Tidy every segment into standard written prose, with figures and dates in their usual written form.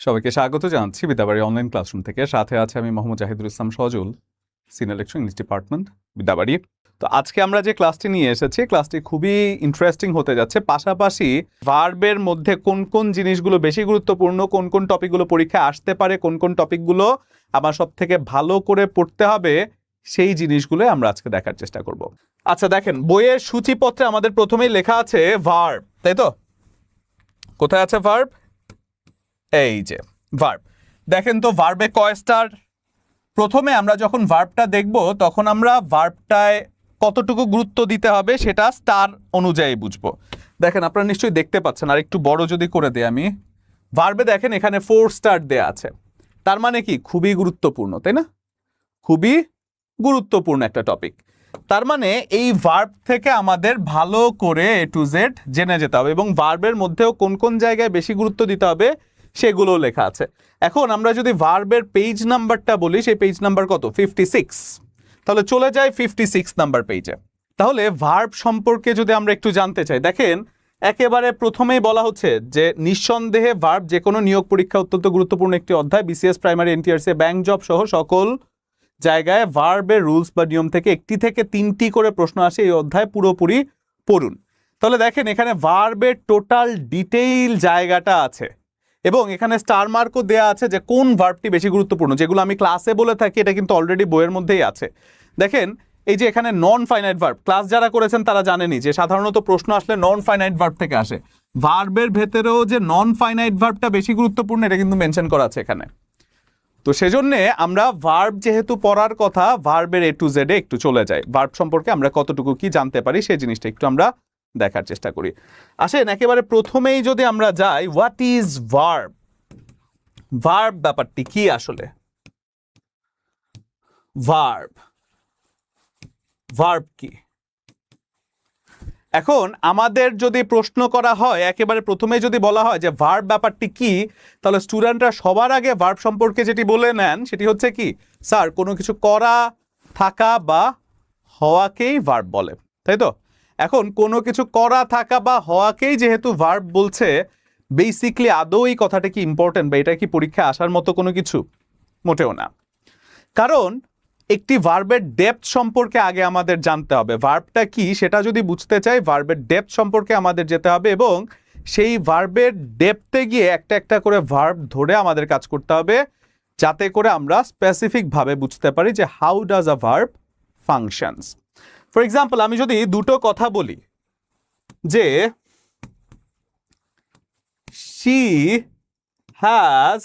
সবাইকে স্বাগত জানাচ্ছি বিদ্যাবাড়ি অনলাইন ক্লাসরুম থেকে। সাথে আছে আমি Mohammad Zahidul Islam Sajal, senior lecturer English department, Bidyabari. তো আজকে আমরা যে ক্লাসটি নিয়ে এসেছি, ক্লাসটি খুবই ইন্টারেস্টিং হতে যাচ্ছে। পাশাপাশি ভার্বের মধ্যে কোন কোন জিনিসগুলো বেশি গুরুত্বপূর্ণ, কোন কোন টপিকগুলো পরীক্ষায় আসতে পারে, কোন কোন টপিকগুলো আমার সব থেকে ভালো করে পড়তে হবে, সেই জিনিসগুলো আমরা আজকে দেখার চেষ্টা করব। আচ্ছা দেখেন, বইয়ের সূচিপত্রে আমাদের প্রথমেই লেখা আছে ভার্ব, তাই তো? কোথায় আছে ভার্ব? এই যে ভার্ব। দেখেন তো ভার্বে কয় স্টার? প্রথমে আমরা যখন ভার্বটা দেখব তখন আমরা ভার্বটায় কতটুকু গুরুত্ব দিতে হবে সেটা স্টার অনুযায়ী বুঝবো। দেখেন আপনারা নিশ্চয়ই দেখতে পাচ্ছেন, আর একটু বড় যদি করে দেই আমি, ভার্বে দেখেন এখানে 4 স্টার দেয়া আছে। তার মানে কি খুবই গুরুত্বপূর্ণ, তাই না? খুবই গুরুত্বপূর্ণ একটা টপিক। তার মানে এই ভার্ব থেকে আমাদের ভালো করে A to Z জেনে যেতে হবে, এবং ভার্বের মধ্যেও কোন কোন জায়গায় বেশি গুরুত্ব দিতে হবে সেগুলো লেখা আছে। এখন আমরা যদি ভার্বের পেজ নাম্বারটা বলি, সেই পেজ নাম্বার কত? 56। তাহলে চলে যায় 56 নাম্বার পেজে। তাহলে ভার্ব সম্পর্কে যদি আমরা একটু জানতে চাই, দেখেন একেবারে প্রথমেই বলা হচ্ছে যে নিঃসন্দেহে ভার্ব যে কোনো নিয়োগ পরীক্ষা অত্যন্ত গুরুত্বপূর্ণ একটি অধ্যায়। BCS, primary, NTRC, bank job সহ সকল জায়গায় ভার্বের রুলস বা নিয়ম থেকে 1 থেকে 3টি করে প্রশ্ন আসে। এই অধ্যায় পুরোপুরি পড়ুন। তাহলে দেখেন এখানে ভার্বের টোটাল ডিটেইল জায়গাটা আছে, এবং এখানে স্টার মার্কও দেয়া আছে যে কোন ভার্বটি বেশি গুরুত্বপূর্ণ। যেগুলো আমি ক্লাসে বলে থাকি এটা কিন্তু অলরেডি বইয়ের মধ্যেই আছে। দেখেন এই যে এখানে নন ফাইনাইট ভার্ব, ক্লাস যারা করেছেন তারা জানেনই যে সাধারণত প্রশ্ন আসলে নন ফাইনাইট ভার্ব থেকে আসে। ভার্বের ভেতরেও যে নন ফাইনাইট ভার্বটা বেশি গুরুত্বপূর্ণ এটা কিন্তু মেনশন করা আছে এখানে। তো সেজন্য আমরা ভার্ব যেহেতু পড়ার কথা, ভার্বের A to Z এ একটু চলে যাই। ভার্ব সম্পর্কে আমরা কতটুকু কি জানতে পারি সেই জিনিসটা একটু আমরা দেখার চেষ্টা করি। আসেন একেবারে প্রথমেই যদি আমরা যাই, হোয়াট ইজ ভার্ব? ভার্ব ব্যাপারটি কি আসলে? ভার্ব ভার্ব কি? এখন আমাদের যদি প্রশ্ন করা হয়, একেবারে প্রথমে যদি বলা হয় যে ভার্ব ব্যাপারটি কি, তাহলে স্টুডেন্টরা সবার আগে ভার্ব সম্পর্কে যেটি বলে নেন সেটি হচ্ছে কি, স্যার কোনো কিছু করা, থাকা বা হওয়াকেই ভার্ব বলে, তাই তো? এখন কোনো কিছু করা, থাকা বা হওয়াকেই যেহেতু ভার্ব বলছে, বেসিকলি আদৌ এই কথাটা কি ইম্পর্টেন্ট বা এটা কি পরীক্ষায় আসার মতো কোনো কিছু? মোটেও না। কারণ একটি ভার্বের ডেপথ সম্পর্কে আগে আমাদের জানতে হবে। ভার্বটা কি সেটা যদি বুঝতে চাই, ভার্বের ডেপথ সম্পর্কে আমাদের যেতে হবে, এবং সেই ভার্বের ডেপথে গিয়ে একটা একটা করে ভার্ব ধরে আমাদের কাজ করতে হবে, যাতে করে আমরা স্পেসিফিকভাবে বুঝতে পারি যে how does a verb functions. For example, আমি যদি দুটো কথা বলি যে শি হ্যাজ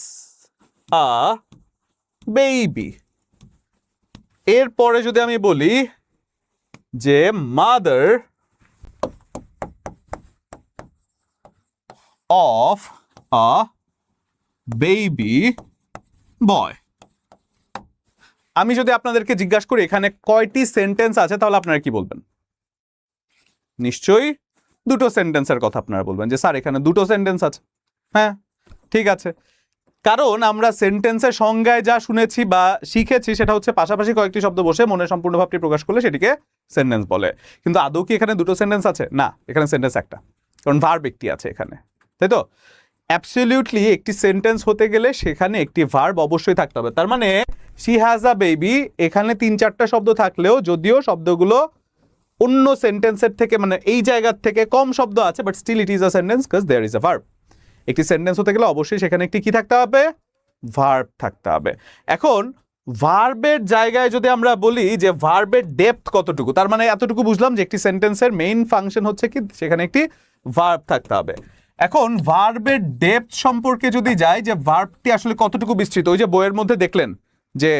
আ বেবি, এরপরে যদি আমি বলি যে মাদার অফ আ বেবি বয়, আমি যদি আপনাদেরকে জিজ্ঞাসা করি এখানে কয়টি সেন্টেন্স আছে, তাহলে আপনারা কি বলবেন? নিশ্চয়ই দুটো সেন্টেন্সের কথা আপনারা বলবেন যে স্যার এখানে দুটো সেন্টেন্স আছে। হ্যাঁ, ঠিক আছে। কারণ আমরা সেন্টেন্সের সংজ্ঞায় যা শুনেছি বা শিখেছি সেটা হচ্ছে পাশাপাশি কয়েকটি শব্দ বসে মনের সম্পূর্ণ ভাবটি প্রকাশ করলে সেটিকে সেন্টেন্স বলে। কিন্তু আদৌ কি এখানে দুটো সেন্টেন্স আছে? না, এখানে সেন্টেন্স একটা, কারণ ভার্ব একটি আছে এখানে, তাই তো? অ্যাবসলিউটলি একটি সেন্টেন্স হতে গেলে সেখানে একটি ভার্ব অবশ্যই থাকতে হবে। তার মানে শি হ্যাজ আ বেবি, এখানে 3-4টা শব্দ থাকলেও যদিও শব্দগুলো অন্য সেন্টেন্সের থেকে, মানে এই জায়গার থেকে কম শব্দ আছে, but still it is a sentence because there is a verb. একটি সেন্টেন্স হতে গেলে অবশ্যই সেখানে একটি কি থাকতে হবে? ভার্ব থাকতে হবে। এখন ভার্বের জায়গায় যদি আমরা বলি যে ভার্বের ডেপথ কতটুকু, তার মানে এতটুকু বুঝলাম যে একটি সেন্টেন্সের মেইন ফাংশন হচ্ছে কি সেখানে একটি ভার্ব থাকতে হবে। এখন ভার্বের ডেপথ সম্পর্কে যদি যাই, যে ভার্বটি আসলে কতটুকু বিস্তৃত, ওই যে বইয়ের মধ্যে দেখলেন যে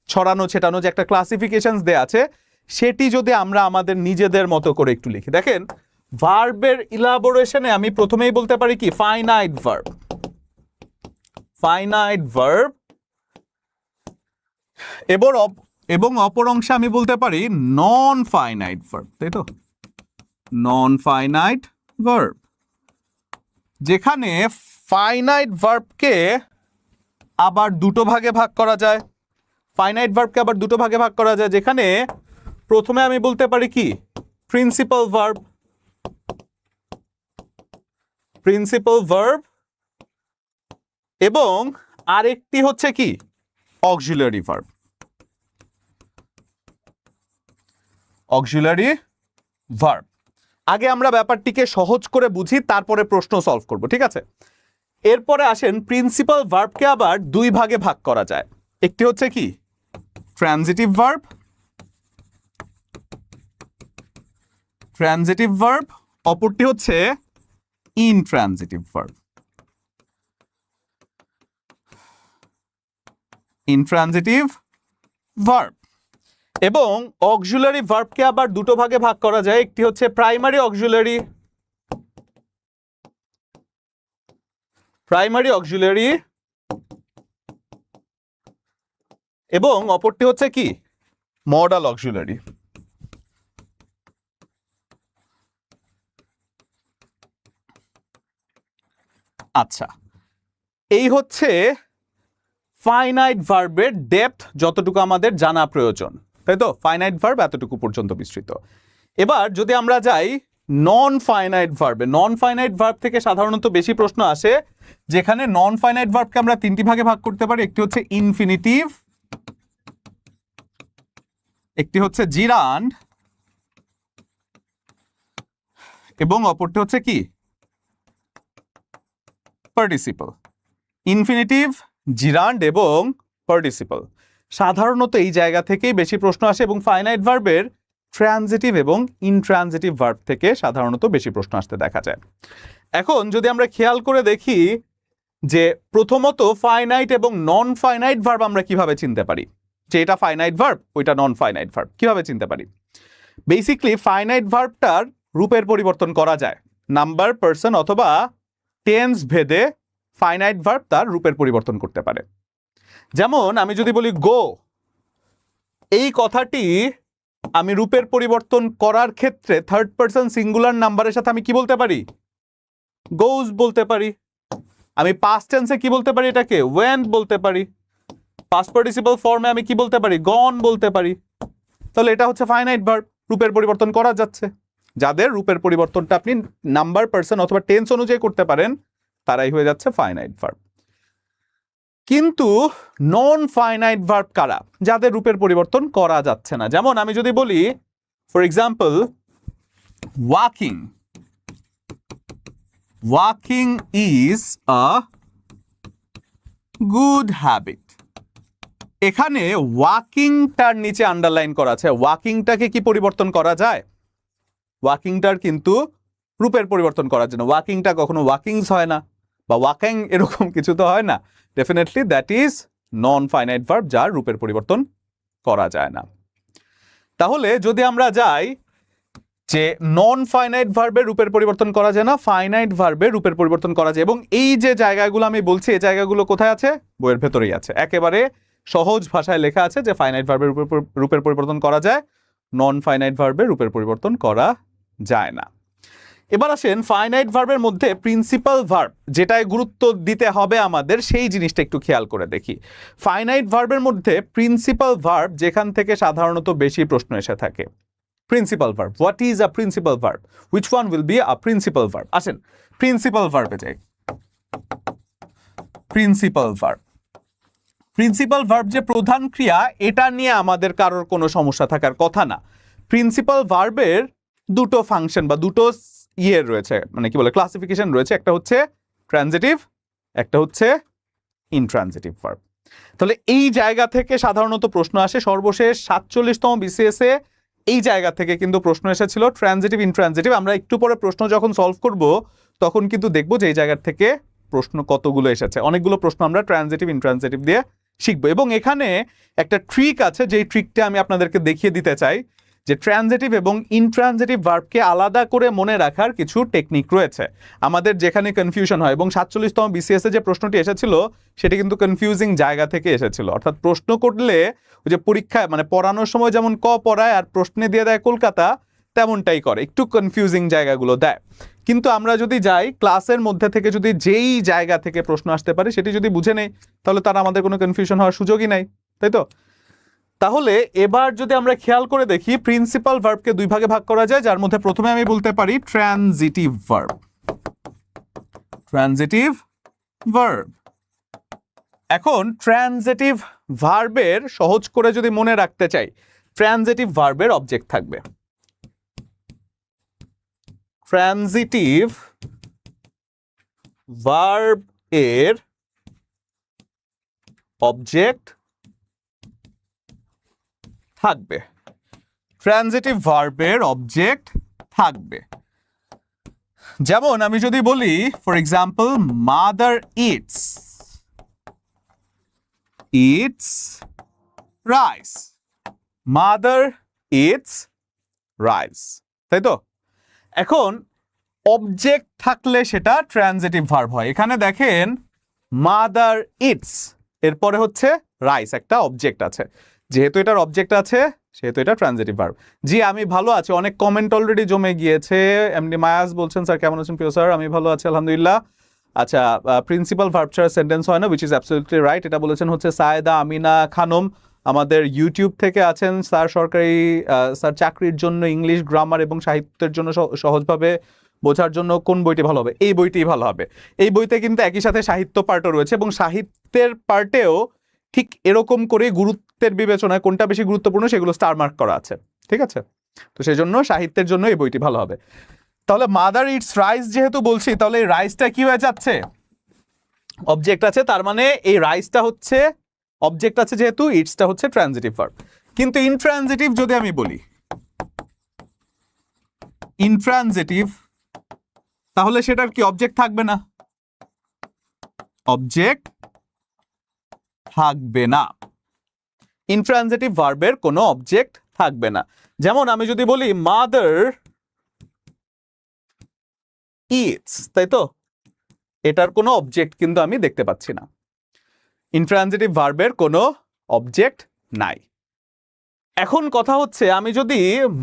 ছড়ানো ছেটানো যে একটা ক্লাসিফিকেশন দেয়া আছে, সেটি যদি আমরা আমাদের নিজেদের মতো করে একটু লিখি, দেখেন ভার্বের ইলাবোরেশনে আমি প্রথমেই বলতে পারি কি, ফাইনাইট ভার্ব। ফাইনাইট ভার্ব, এবং অপর অংশে আমি বলতে পারি নন ফাইনাইট ভার্ব, তাই তো? নন ফাইনাইট ভার্ব, যেখানে ফাইনাইট ভার্বকে আবার দুটো ভাগে ভাগ করা যায়। ফাইনাইট ভার্বকে আবার দুটো ভাগে ভাগ করা যায়, যেখানে প্রথমে আমি বলতে পারি কি, প্রিন্সিপাল ভার্ব। প্রিন্সিপাল ভার্ব এবং আরেকটি হচ্ছে কি অক্সিলারি ভার্ব। Auxiliary verb. আগে আমরা ব্যাপারটিকে সহজ করে বুঝি, তারপরে প্রশ্ন সলভ করব, ঠিক আছে? এরপরে আসেন প্রিন্সিপাল ভার্বকে আবার দুই ভাগে ভাগ করা যায়। একটি হচ্ছে কি ট্রানজিটিভ ভার্ব, ট্রানজিটিভ ভার্ব, অপরটি হচ্ছে ইনট্রানজিটিভ ভার্ব। Intransitive verb. এবং অক্সিলারি ভার্বকে আবার দুটো ভাগে ভাগ করা যায়। একটি হচ্ছে প্রাইমারি অক্সিলারি, প্রাইমারি অক্সিলারি, এবং অপরটি হচ্ছে কি মডাল অক্সিলারি। আচ্ছা, এই হচ্ছে ফাইনাইট ভার্বের ডেপথ যতটুকু আমাদের জানা প্রয়োজন, তাই তো? ফাইনাইট ভার্ব এতটুকু পর্যন্ত বিস্তৃত। এবার যদি আমরা যাই নন ফাইনাইট ভার্বে, নন ফাইনাইট ভার্ব থেকে সাধারণত বেশি প্রশ্ন আসে, যেখানে নন ফাইনাইট ভার্বকে আমরা তিনটি ভাগে ভাগ করতে পারি। একটি হচ্ছে ইনফিনিটিভ, একটি হচ্ছে জিরান্ড, এবং অপরটি হচ্ছে কি পার্টিসিপল। ইনফিনিটিভ, জিরান্ড এবং পার্টিসিপল। সাধারণত এই জায়গা থেকেই বেশি প্রশ্ন আসে, এবং ফাইনাইট ভার্বের ট্রানজিটিভ এবং ইনট্রানজিটিভ ভার্ব থেকে সাধারণত বেশি প্রশ্ন আসতে দেখা যায়। এখন যদি আমরা খেয়াল করে দেখি যে প্রথমত ফাইনাইট এবং নন ফাইনাইট ভার্ব আমরা কিভাবে চিনতে পারি, যে এটা ফাইনাইট ভার্ব ওইটা নন ফাইনাইট ভার্ব, কিভাবে চিনতে পারি? বেসিক্যালি ফাইনাইট ভার্বটার রূপের পরিবর্তন করা যায়। নাম্বার, পার্সন অথবা টেন্স ভেদে ফাইনাইট ভার্ব তার রূপের পরিবর্তন করতে পারে। যেমন আমি যদি বলি গো, এই কথাটি আমি রূপের পরিবর্তন করার ক্ষেত্রে থার্ড পার্সন সিঙ্গুলার নাম্বারের সাথে আমি কি বলতে পারি? গোজ বলতে পারি। আমি পাস্ট টেন্সে কি বলতে পারি? এটাকে ওয়েন্ট বলতে পারি। পাস্ট পার্টিসিপল ফর্মে আমি কি বলতে পারি? গন বলতে পারি। তাহলে এটা হচ্ছে ফাইনাইট ভার্ব, রূপের পরিবর্তন করা যাচ্ছে। যাদের রূপের পরিবর্তনটা আপনি নাম্বার, পার্সন অথবা টেন্স অনুযায়ী করতে পারেন, তারাই হয়ে যাচ্ছে ফাইনাইট ভার্ব। কিন্তু নন ফাইনাইট ভার্ব কারা? যাদের রূপের পরিবর্তন করা যাচ্ছে না। যেমন আমি যদি বলি for example walking, walking is a good habit. এখানে ওয়াকিংটার নিচে আন্ডারলাইন করা আছে। ওয়াকিংটাকে কি পরিবর্তন করা যায়? ওয়াকিংটার কিন্তু রূপের পরিবর্তন করার জন্য, ওয়াকিংটা কখনো ওয়াকিংস হয় না, বা ওয়াকিং এরকম কিছু তো হয় না। Definitely that is non finite verb, যার রূপের পরিবর্তন করা যায় না। তাহলে যদি আমরা যাই যে নন ফাইনাইট ভার্বের রূপের পরিবর্তন করা যায় না, ফাইনাইট ভার্বের রূপের পরিবর্তন করা যায়। এবং এই যে জায়গাগুলো আমি বলছি, এই জায়গাগুলো কোথায় আছে? বইয়ের ভেতরেই আছে। একেবারে সহজ ভাষায় লেখা আছে যে ফাইনাইট ভার্বের রূপের পরিবর্তন করা যায়, নন ফাইনাইট ভার্বের রূপের পরিবর্তন করা যায় না। এবার আসেন ফাইনাইট ভার্বের মধ্যে প্রিন্সিপাল ভার্ব, যেটায় গুরুত্ব দিতে হবে আমাদের, সেই জিনিসটা একটু খেয়াল করে দেখি। ফাইনাইট ভার্বের মধ্যে প্রিন্সিপাল ভার্ব যেখান থেকে সাধারণত বেশি প্রশ্ন এসে থাকে, principal verb. What is a principal verb? Which one will be a principal verb? আসেন প্রিন্সিপাল ভার্বে যাই। প্রিন্সিপাল ভার্ব, প্রিন্সিপাল ভার্ব যে প্রধান ক্রিয়া, এটা নিয়ে আমাদের কারোর কোনো সমস্যা থাকার কথা না। প্রিন্সিপাল ভার্বের দুটো ফাংশন বা দুটো রয়েছে, মানে কি বলে ক্লাসিফিকেশন রয়েছে। একটা হচ্ছে ট্রানজিটিভ, একটা হচ্ছে ইনট্রানজিটিভ ভার্ব। তাহলে এই জায়গা থেকে সাধারণত প্রশ্ন আসে। সর্বশেষ 47তম বিসিএস এ এই জায়গা থেকে কিন্তু প্রশ্ন এসেছিল ট্রানজিটিভ, ইনট্রানজিটিভ। আমরা একটু পরে প্রশ্ন যখন সলভ করব তখন কিন্তু দেখবো যে এই জায়গা থেকে প্রশ্ন কতগুলো এসেছে। অনেকগুলো প্রশ্ন আমরা ট্রানজিটিভ, ইনট্রানজিটিভ দিয়ে শিখবো। এবং এখানে একটা ট্রিক আছে, যেই ট্রিকটা আমি আপনাদেরকে দেখিয়ে দিতে চাই, যে ট্রানজিটিভ এবং ইনট্রানজিটিভ ভার্বকে আলাদা করে মনে রাখার কিছু টেকনিক রয়েছে আমাদের, যেখানে কনফিউশন হয়। এবং 47তম বিসিএস এ যে প্রশ্নটি এসেছিল সেটা কিন্তু কনফিউজিং জায়গা থেকে এসেছিল। অর্থাৎ প্রশ্ন করলে ওই যে পরীক্ষায় মানে পড়ানোর সময় যেমন ক পড়ায় আর প্রশ্নে দিয়ে দেয় কলকাতা, তেমনটাই করে, একটু কনফিউজিং জায়গাগুলো দেয়। কিন্তু আমরা যদি যাই ক্লাসের মধ্যে থেকে, যদি যেই জায়গা থেকে প্রশ্ন আসতে পারে সেটি যদি বুঝে নেই, তাহলে তার আমাদের কোনো কনফিউশন হওয়ার সুযোগই নাই, তাই তো? তাহলে এবার যদি আমরা খেয়াল করে দেখি, প্রিন্সিপাল ভার্বকে দুই ভাগে ভাগ করা যায়, যার মধ্যে প্রথমে আমি বলতে পারি ট্রানজিটিভ ভার্ব। Transitive verb. এখন ট্রানজিটিভ ভার্বের সহজ করে যদি মনে রাখতে চাই, ট্রানজিটিভ ভার্বের অবজেক্ট থাকবে। ট্রানজিটিভ ভার্ব এর অবজেক্ট থাকবে। ট্রানজিটিভ ভার্বের অবজেক্ট থাকবে। যেমন আমি যদি বলি for example mother eats rice, mother eats rice, তাই তো? এখন অবজেক্ট থাকলে সেটা ট্রানজিটিভ ভার্ব হয়। এখানে দেখেন মাদার ইটস, এরপরে হচ্ছে রাইস, একটা অবজেক্ট আছে। যেহেতু এটার অবজেক্ট আছে সেহেতু এটা ট্রানজিটিভ ভার্ব। জি আমি ভালো আছি, অনেক কমেন্ট অলরেডি জমে গিয়েছে। এমডি মায়াস বলছেন স্যার কেমন আছেন? প্রিয় স্যার আমি ভালো আছি আলহামদুলিল্লাহ। আচ্ছা, প্রিন্সিপাল ভার্ব ছাড়া সেন্টেন্স হয় না, উইচ ইজ অ্যাবসলিউটলি রাইট। এটা বলেছেন হচ্ছে সায়েদা আমিনা খানম, আমাদের ইউটিউব থেকে আছেন। স্যার সরকারি স্যার চাকরির জন্য ইংলিশ গ্রামার এবং সাহিত্যের জন্য সহজভাবে বোঝার জন্য কোন বইটি ভালো হবে? এই বইটি ভালো হবে। এই বইতে কিন্তু একই সাথে সাহিত্য পার্টও রয়েছে এবং সাহিত্যের পার্টেও ঠিক এরকম করে গুরুত্বের বিবেচনায় কোনটা বেশি গুরুত্বপূর্ণ সেগুলো স্টার মার্ক করা আছে, ঠিক আছে? তো সেই জন্য সাহিত্যের জন্য এই বইটি ভালো হবে। তাহলে মাদার ইটস রাইস যেহেতু বলছি, তাহলে এই রাইসটা কি হয়ে যাচ্ছে? অবজেক্ট আছে, তার মানে এই রাইসটা হচ্ছে অবজেক্ট আছে যেহেতু ইটসটা হচ্ছে ট্রানজিটিভ ভার্ব। কিন্তু ইনট্রানজিটিভ যদি আমি বলি ইনট্রানজিটিভ, তাহলে সেটার কি অবজেক্ট থাকবে না? অবজেক্ট থাকবে না। ইনট্রানজিটিভ ভার্বের কোনো অবজেক্ট থাকবে না। যেমন আমি যদি বলি মাদার ইটস, তাই তো? এটার কোনো অবজেক্ট কিন্তু আমি দেখতে পাচ্ছি না। ইনট্রানজিটিভ ভার্বের কোনো অবজেক্ট নাই। এখন কথা হচ্ছে আমি যদি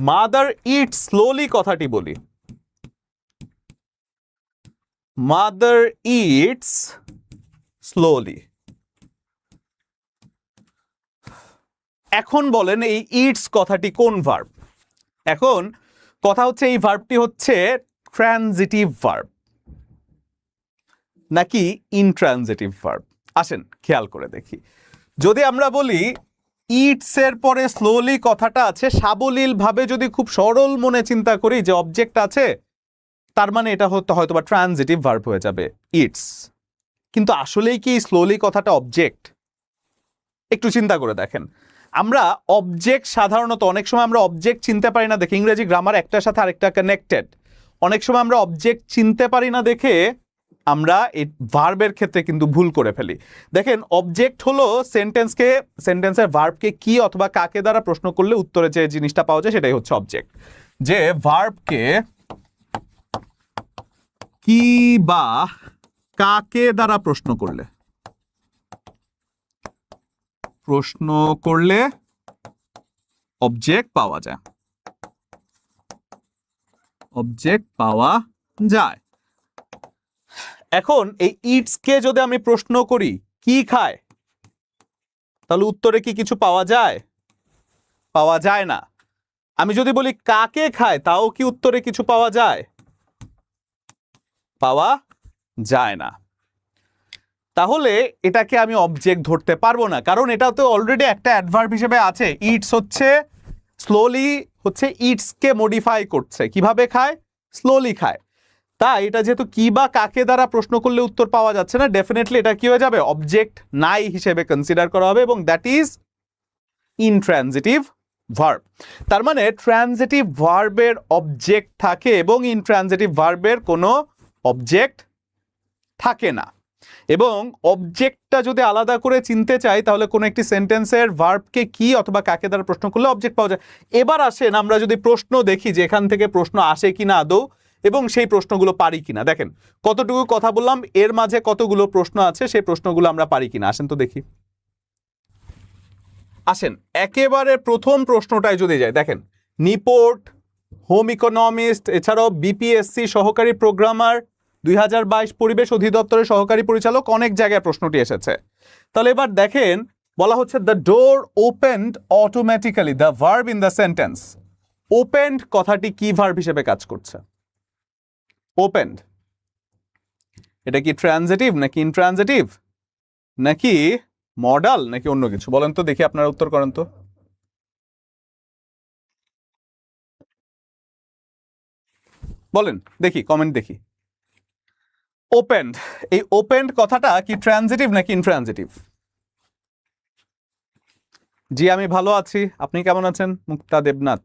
মাদার ইট স্লোলি কথাটি বলি, মাদার ইটস স্লোলি, এখন বলেন এই ইটস কথাটি কোন ভার্ব? এখন কথা হচ্ছে এই ভার্বটি হচ্ছে ট্রানজিটিভ ভার্ব নাকি ইনট্রানজিটিভ ভার্ব? আসেন খেয়াল করে দেখি। যদি আমরা বলি ইটস এর পরে স্লোলি কথাটা আছে, সাবলীল ভাবে যদি খুব সরল মনে চিন্তা করি যে অবজেক্ট আছে, তার মানে এটা হয়তো বা ট্রানজিটিভ ভার্ব হয়ে যাবে ইটস। কিন্তু আসলেই কি স্লোলি কথাটা অবজেক্ট? একটু চিন্তা করে দেখেন। আমরা অবজেক্ট সাধারণত অনেক সময় আমরা অবজেক্ট চিনতে পারি না দেখে, ইংরেজি গ্রামার একটার সাথে আরেকটা কানেক্টেড, অনেক সময় আমরা অবজেক্ট চিনতে পারি না দেখে আমরা এই ভার্বের ক্ষেত্রে কিন্তু ভুল করে ফেলি। দেখেন অবজেক্ট হলো সেন্টেন্সের ভার্বকে কি অথবা কাকে দ্বারা প্রশ্ন করলে উত্তরে যে জিনিসটা পাওয়া যায় সেটাই হচ্ছে অবজেক্ট। যে ভার্বকে কি বা কাকে দ্বারা প্রশ্ন করলে অবজেক্ট পাওয়া যায়, অবজেক্ট পাওয়া যায়। এখন এই ইটস কে যদি আমি প্রশ্ন করি কি খায়, তাহলে উত্তরে কি কিছু পাওয়া যায়? পাওয়া যায় না। আমি যদি বলি কাকে খায়, তাও কি উত্তরে কিছু পাওয়া যায়? পাওয়া যায় না। তাহলে এটাকে আমি অবজেক্ট ধরতে পারবো না, কারণ এটা তো অলরেডি একটা অ্যাডভার্ব হিসেবে আছে। ইটস হচ্ছে স্লোলি, হচ্ছে ইটস কে মডিফাই করছে। কিভাবে খায়? স্লোলি খায়। তাই এটা যেহেতু কি বা কাকে দ্বারা প্রশ্ন করলে উত্তর পাওয়া যাচ্ছে না, ডেফিনেটলি এটা কি হয়ে যাবে? অবজেক্ট নাই হিসেবে কনসিডার করা হবে এবং দ্যাট ইজ ইনট্রানজিটিভ ভার্ব। তার মানে ট্রানজিটিভ ভার্বের অবজেক্ট থাকে এবং ইনট্রানজিটিভ ভার্বের কোনো অবজেক্ট থাকে না। এবং অবজেক্টটা যদি আলাদা করে চিনতে চাই, তাহলে কোনো একটি সেন্টেন্সের ভার্বকে কি অথবা কাকে দ্বারা প্রশ্ন করলে অবজেক্ট পাওয়া যায়। এবার আসেন আমরা যদি প্রশ্ন দেখি যে এখান থেকে প্রশ্ন আসে কিনা আদৌ, এবং সেই প্রশ্নগুলো পারি কিনা। দেখেন কতটুকু কথা বললাম, এর মাঝে কতগুলো প্রশ্ন আছে, সেই প্রশ্নগুলো আমরা পারি কিনা। আসেন তো দেখি। আসেন একেবারে প্রথম প্রশ্নটাই যদি যাই, দেখেন নিপোর্ট, হোম ইকোনমিস্ট, এছাড়াও বিপিএসসি সহকারী প্রোগ্রামার, 2022 পরিবেশ অধিদপ্তরের সহকারী পরিচালক, অনেক জায়গায় প্রশ্নটি এসেছে। তাহলে এবার দেখেন বলা হচ্ছে the door opened automatically, the verb in the sentence. Opened কথাটি কি ভার্ব হিসেবে কাজ করছে? ওপেন্ড, এটা কি ট্রানজিটিভ নাকি ইনট্রানজিটিভ? নাকি মডাল নাকি অন্য কিছু? বলেন তো দেখি, আপনারা উত্তর করেন তো। বলেন দেখি, কমেন্ট দেখি। ওপেন্ড, এই ওপেন্ড কথাটা কি ট্রানজিটিভ নাকি ইনট্রানজিটিভ? জি আমি ভালো আছি, আপনি কেমন আছেন মুক্তা দেবনাথ?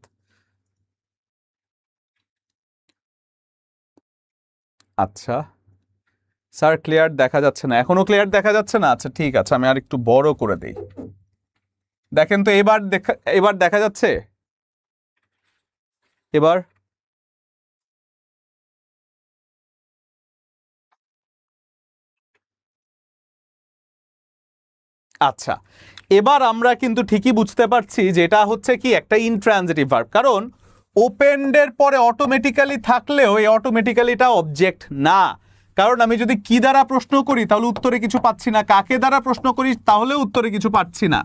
আচ্ছা স্যার, ক্লিয়ার দেখা যাচ্ছে না, এখনো ক্লিয়ার দেখা যাচ্ছে না? আচ্ছা ঠিক আছে, আমি আর একটু বড় করে দেই। দেখেন তো এবার দেখা যাচ্ছে? এবার আচ্ছা, এবার আমরা কিন্তু ঠিকই বুঝতে পারছি যে এটা হচ্ছে কি একটা ইনট্রানজিটিভ ভার্ব, কারণ ওপেন্ডের পরে অটোমেটিক্যালি থাকলেও এই অটোমেটিক্যালিটা অবজেক্ট না। কারণ আমি যদি কি দ্বারা প্রশ্ন করি তাহলে উত্তরে কিছু পাচ্ছি না, কাকে দ্বারা প্রশ্ন করি তাহলে উত্তরে কিছু পাচ্ছি না,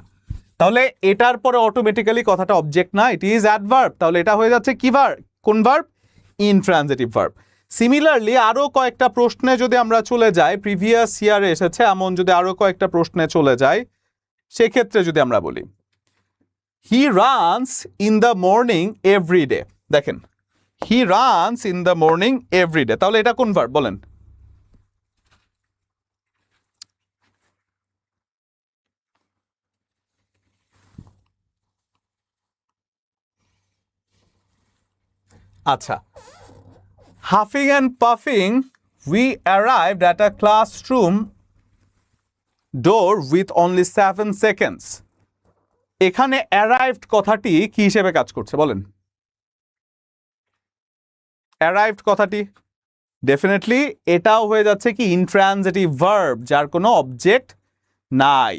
তাহলে এটার পরে অটোমেটিক্যালি কথাটা অবজেক্ট না, ইট ইজ অ্যাডভার্ব। তাহলে এটা হয়ে যাচ্ছে কি ভার্ব? কোন ভার্ব? Intransitive verb. সিমিলারলি আরো কয়েকটা প্রশ্নে যদি আমরা চলে যাই, প্রিভিয়াস ইয়ারে এসেছে এমন যদি আরো কয়েকটা প্রশ্নে চলে যাই, সেক্ষেত্রে যদি আমরা বলি he runs in the morning every day, দেখেন he runs in the morning every day, তাহলে এটা কোন ভার্ব বলেন? আচ্ছা, huffing and puffing we arrived at a classroom door with only 7 seconds, এখানে অ্যারাইভড কথাটি কি হিসেবে কাজ করছে বলেন? অ্যারাইভড কথাটি ডেফিনেটলি এটাও হয়ে যাচ্ছে কি ইনট্রানজিটিভ ভার্ব, যার কোনো অবজেক্ট নাই।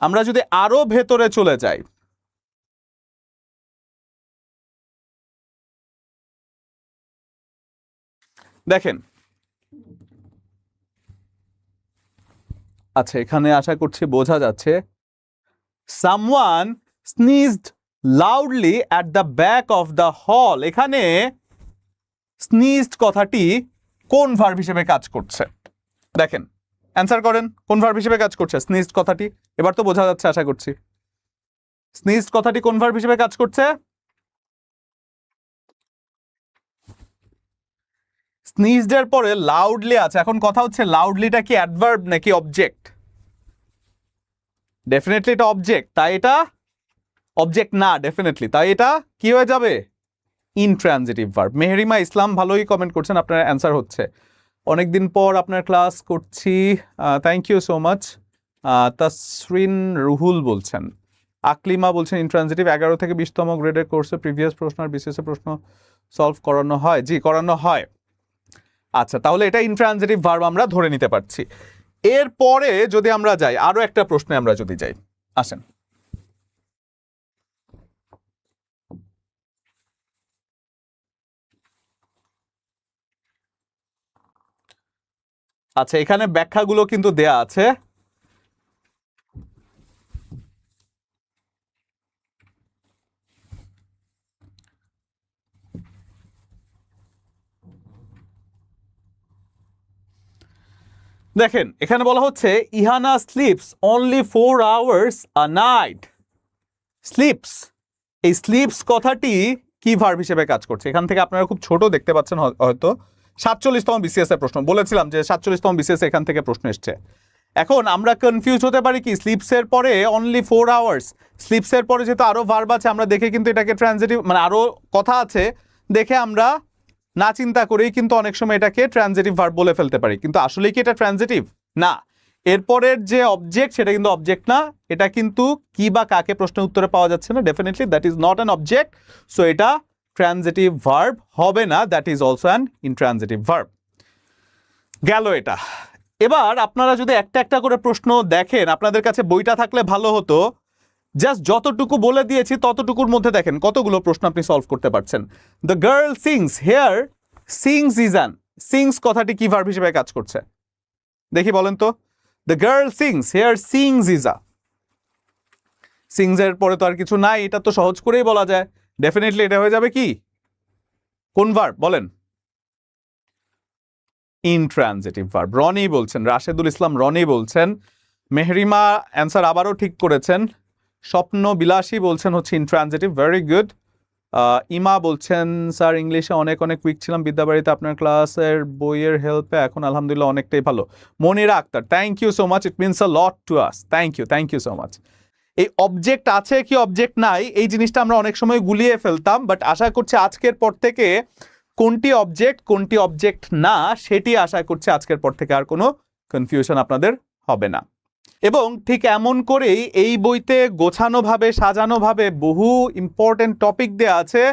আমরা যদি আরো ভেতরে চলে যাই, দেখেন আচ্ছা এখানে আশা করছি বোঝা যাচ্ছে, someone sneezed loudly at the back of the hall, এখানে স্নিজড কথাটি কোন ভার্ব হিসেবে কাজ করছে? দেখেন অ্যান্সার করেন, কোন ভার্ব হিসেবে কাজ করছে স্নিজড কথাটি? এবার তো বোঝা যাচ্ছে আশা করছি। স্নিজড কথাটি কোন ভার্ব হিসেবে কাজ করছে? স্নিজড এর পরে লাউডলি আছে, এখন কথা হচ্ছে লাউডলিটা কি অ্যাডভার্ব নাকি অবজেক্ট? ডেফিনেটলি এটা অবজেক্ট, তাই এটা অবজেক্ট না ডেফিনেটলি, তাই এটা কি হয়ে যাবে? Intransitive verb. মেহরিমা ইসলাম ভালোই কমেন্ট করছেন, আপনার অ্যান্সার হচ্ছে। অনেকদিন পর আপনার ক্লাস করছি, thank you so much. Tasrin Ruhul বলছেন, আকলিমা বলছেন ইনট্রানজিটিভ 11 থেকে 20তম গ্রেডের কোর্সে প্রিভিয়াস প্রশ্ন আর বিশেষ প্রশ্ন সলভ করানো হয়। জি করানো হয়। আচ্ছা তাহলে এটা ইনট্রানজিটিভ ভার্ব আমরা ধরে নিতে পারছি। এরপরে যদি আমরা যাই আরো একটা প্রশ্নে, আমরা যদি যাই, আসেন। আচ্ছা এখানে ব্যাখ্যাগুলো কিন্তু দেয়া আছে, দেখেন এখানে বলা হচ্ছে ইহানা স্লিপস অনলি 4 আওয়ার্স আ নাইট। স্লিপস, এই স্লিপস কথাটি কি ভার্ব হিসেবে কাজ করছে? এখান থেকে আপনারা খুব ছোট দেখতে পাচ্ছেন হয়তো 47তম বিসিএস এর প্রশ্ন, বলেছিলাম যে 47তম বিসিএস এখান থেকে প্রশ্ন এসছে। এখন আমরা কনফিউজ হতে পারি কি স্লিপস এর পরে অনলি 4 আওয়ার্স, স্লিপস এর পরে যেহেতু আরো ভার্ব আছে আমরা দেখে কিন্তু এটাকে ট্রানজিটিভ মানে আরো কথা আছে দেখে আমরা না চিন্তা করেই কিন্তু অনেক সময় এটাকে ট্রানজিটিভ ভার্ব বলে ফেলতে পারি, কিন্তু আসলে কি এটা ট্রানজিটিভ না। এরপরের যে অবজেক্ট সেটা কিন্তু অবজেক্ট না, এটা কিন্তু কি বা কাকে প্রশ্নের উত্তরে পাওয়া যাচ্ছে না, definitely that is not an object, so এটা ট্রানজিটিভ ভার্ব হবে না, that is also an intransitive verb. গেল এটা। এবার আপনারা যদি একটা একটা করে প্রশ্ন দেখেন, আপনাদের কাছে বইটা থাকলে ভালো হতো, জাস্ট যতটুকু বলে দিয়েছি ততটুকুর মধ্যে দেখেন কতগুলো প্রশ্ন আপনি সলভ করতে পারছেন। The girl sings here, sings is an, sings কথাটি কি ভার্ব হিসেবে কাজ করছে দেখি বলেন তো? The girl sings here, sings is a, sings এর পরে তো আর কিছু নাই, এটা তো সহজ করেই বলা যায়, ডেফিনেটলি এটা হয়ে যাবে কি কোন ভার্ব বলেন? Intransitive verb. রনি বলছেন, রাশেদুল ইসলাম রনি বলছেন মেহরিমা অ্যান্সার আবারও ঠিক করেছেন। স্বপ্ন বিলাসী বলছেন হচ্ছে ইনট্রানজিটিভ, ভেরি গুড। ইমা বলছেন স্যার ইংলিশে অনেক অনেক উইক ছিলাম, বিদ্যাবাড়িতে আপনার ক্লাসের বইয়ের হেল্পে এখন আলহামদুলিল্লাহ অনেকটাই ভালো। Monira Akter, thank you so much, it means a lot to us, thank you so much. এই অবজেক্ট আছে কি অবজেক্ট নাই এই জিনিসটা আমরা অনেক সময় গুলিয়ে ফেলতাম, বাট আশা করছি আজকের পর থেকে কোনটি অবজেক্ট না সেটি আশা করছি আজকের পর থেকে আর কোনো কনফিউশন আপনাদের হবে না। এবং ঠিক এমন করেই এই বইতে গোছানোভাবে সাজানোভাবে বহু ইম্পর্টেন্ট টপিক দেওয়া আছে,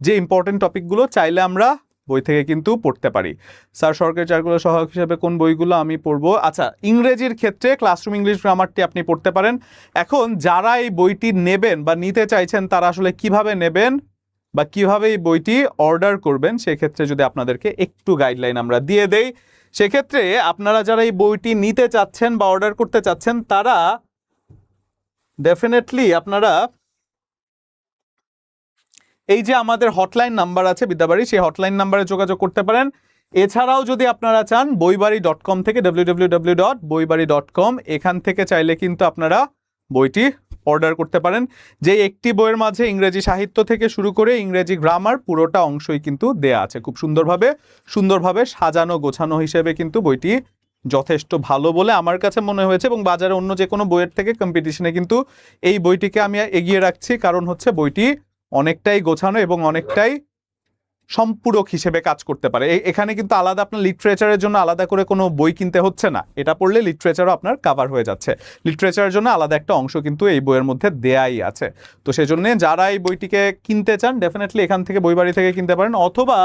যে ইম্পর্টেন্ট টপিকগুলো চাইলে আমরা বই থেকে কিন্তু পড়তে পারি। স্যার সরকারি চাকরিগুলো সহায়ক হিসেবে কোন বইগুলো আমি পড়বো? আচ্ছা, ইংরেজির ক্ষেত্রে ক্লাসরুম ইংলিশ গ্রামারটি আপনি পড়তে পারেন। এখন যারা এই বইটি নেবেন বা নিতে চাইছেন তারা আসলে কিভাবে নেবেন বা কিভাবে এই বইটি অর্ডার করবেন সেক্ষেত্রে যদি আপনাদেরকে একটু গাইডলাইন আমরা দিয়ে দেই, সেক্ষেত্রে আপনারা যারা এই বইটি নিতে চাচ্ছেন বা অর্ডার করতে চাচ্ছেন তারা ডেফিনেটলি আপনারা এই যে আমাদের হটলাইন নাম্বার আছে বিদ্যাবাড়ি, সেই হটলাইন নাম্বারে যোগাযোগ করতে পারেন। এছাড়াও যদি আপনারা চান boibaari.com থেকে www.boibaari.com এখান থেকে চাইলে কিন্তু আপনারা বইটি অর্ডার করতে পারেন। যে একটি বইয়ের মাঝে ইংরেজি সাহিত্য থেকে শুরু করে ইংরেজি গ্রামার পুরোটা অংশই কিন্তু দেয়া আছে, খুব সুন্দরভাবে সাজানো গোছানো হিসেবে কিন্তু বইটি যথেষ্ট ভালো বলে আমার কাছে মনে হয়েছে, এবং বাজারে অন্য যে কোনো বইয়ের থেকে কম্পিটিশনে কিন্তু এই বইটিকে আমি এগিয়ে রাখছি, কারণ হচ্ছে বইটি অনেকটাই গোছানো এবং অনেকটাই সম্পূরক হিসেবে কাজ করতে পারে। এখানে কিন্তু আলাদা আপনার লিটারেচারের জন্য আলাদা করে কোনো বই কিনতে হচ্ছে না, এটা পড়লে লিটারেচারও আপনার কাভার হয়ে যাচ্ছে। লিটারেচারের জন্য আলাদা একটা অংশ কিন্তু এই বইয়ের মধ্যে দেয়াই আছে। তো সেজন্য যারা এই বইটিকে কিনতে চান ডেফিনেটলি এখান থেকে বইবাড়ি থেকে কিনতে পারেন, অথবা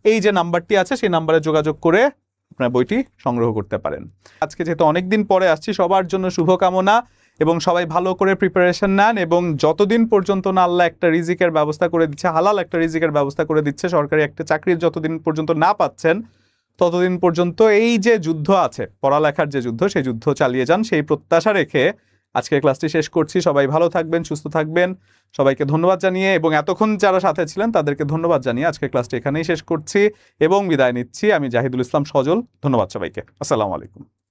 এই যে নাম্বারটি আছে সেই নাম্বারে যোগাযোগ করে আপনার বইটি সংগ্রহ করতে পারেন। আজকে যেহেতু অনেকদিন পরে আসছি, সবার জন্য শুভকামনা এবং সবাই ভালো করে প্রিপারেশন নেন, এবং যতদিন পর্যন্ত না আল্লাহ একটা রিজিকের ব্যবস্থা করে দিচ্ছে, হালাল একটা রিজিকের ব্যবস্থা করে দিচ্ছে, সরকারি একটা চাকরির যতদিন পর্যন্ত না পাচ্ছেন ততদিন পর্যন্ত এই যে যুদ্ধ আছে পড়ালেখার যে যুদ্ধ, সেই যুদ্ধ চালিয়ে যান, সেই প্রত্যাশা রেখে আজকের ক্লাসটি শেষ করছি। সবাই ভালো থাকবেন, সুস্থ থাকবেন, সবাইকে ধন্যবাদ জানিয়ে এবং এতক্ষণ যারা সাথে ছিলেন তাদেরকে ধন্যবাদ জানিয়ে আজকের ক্লাসটি এখানেই শেষ করছি এবং বিদায় নিচ্ছি। আমি জাহিদুল ইসলাম সজল, ধন্যবাদ সবাইকে, আসসালামু আলাইকুম।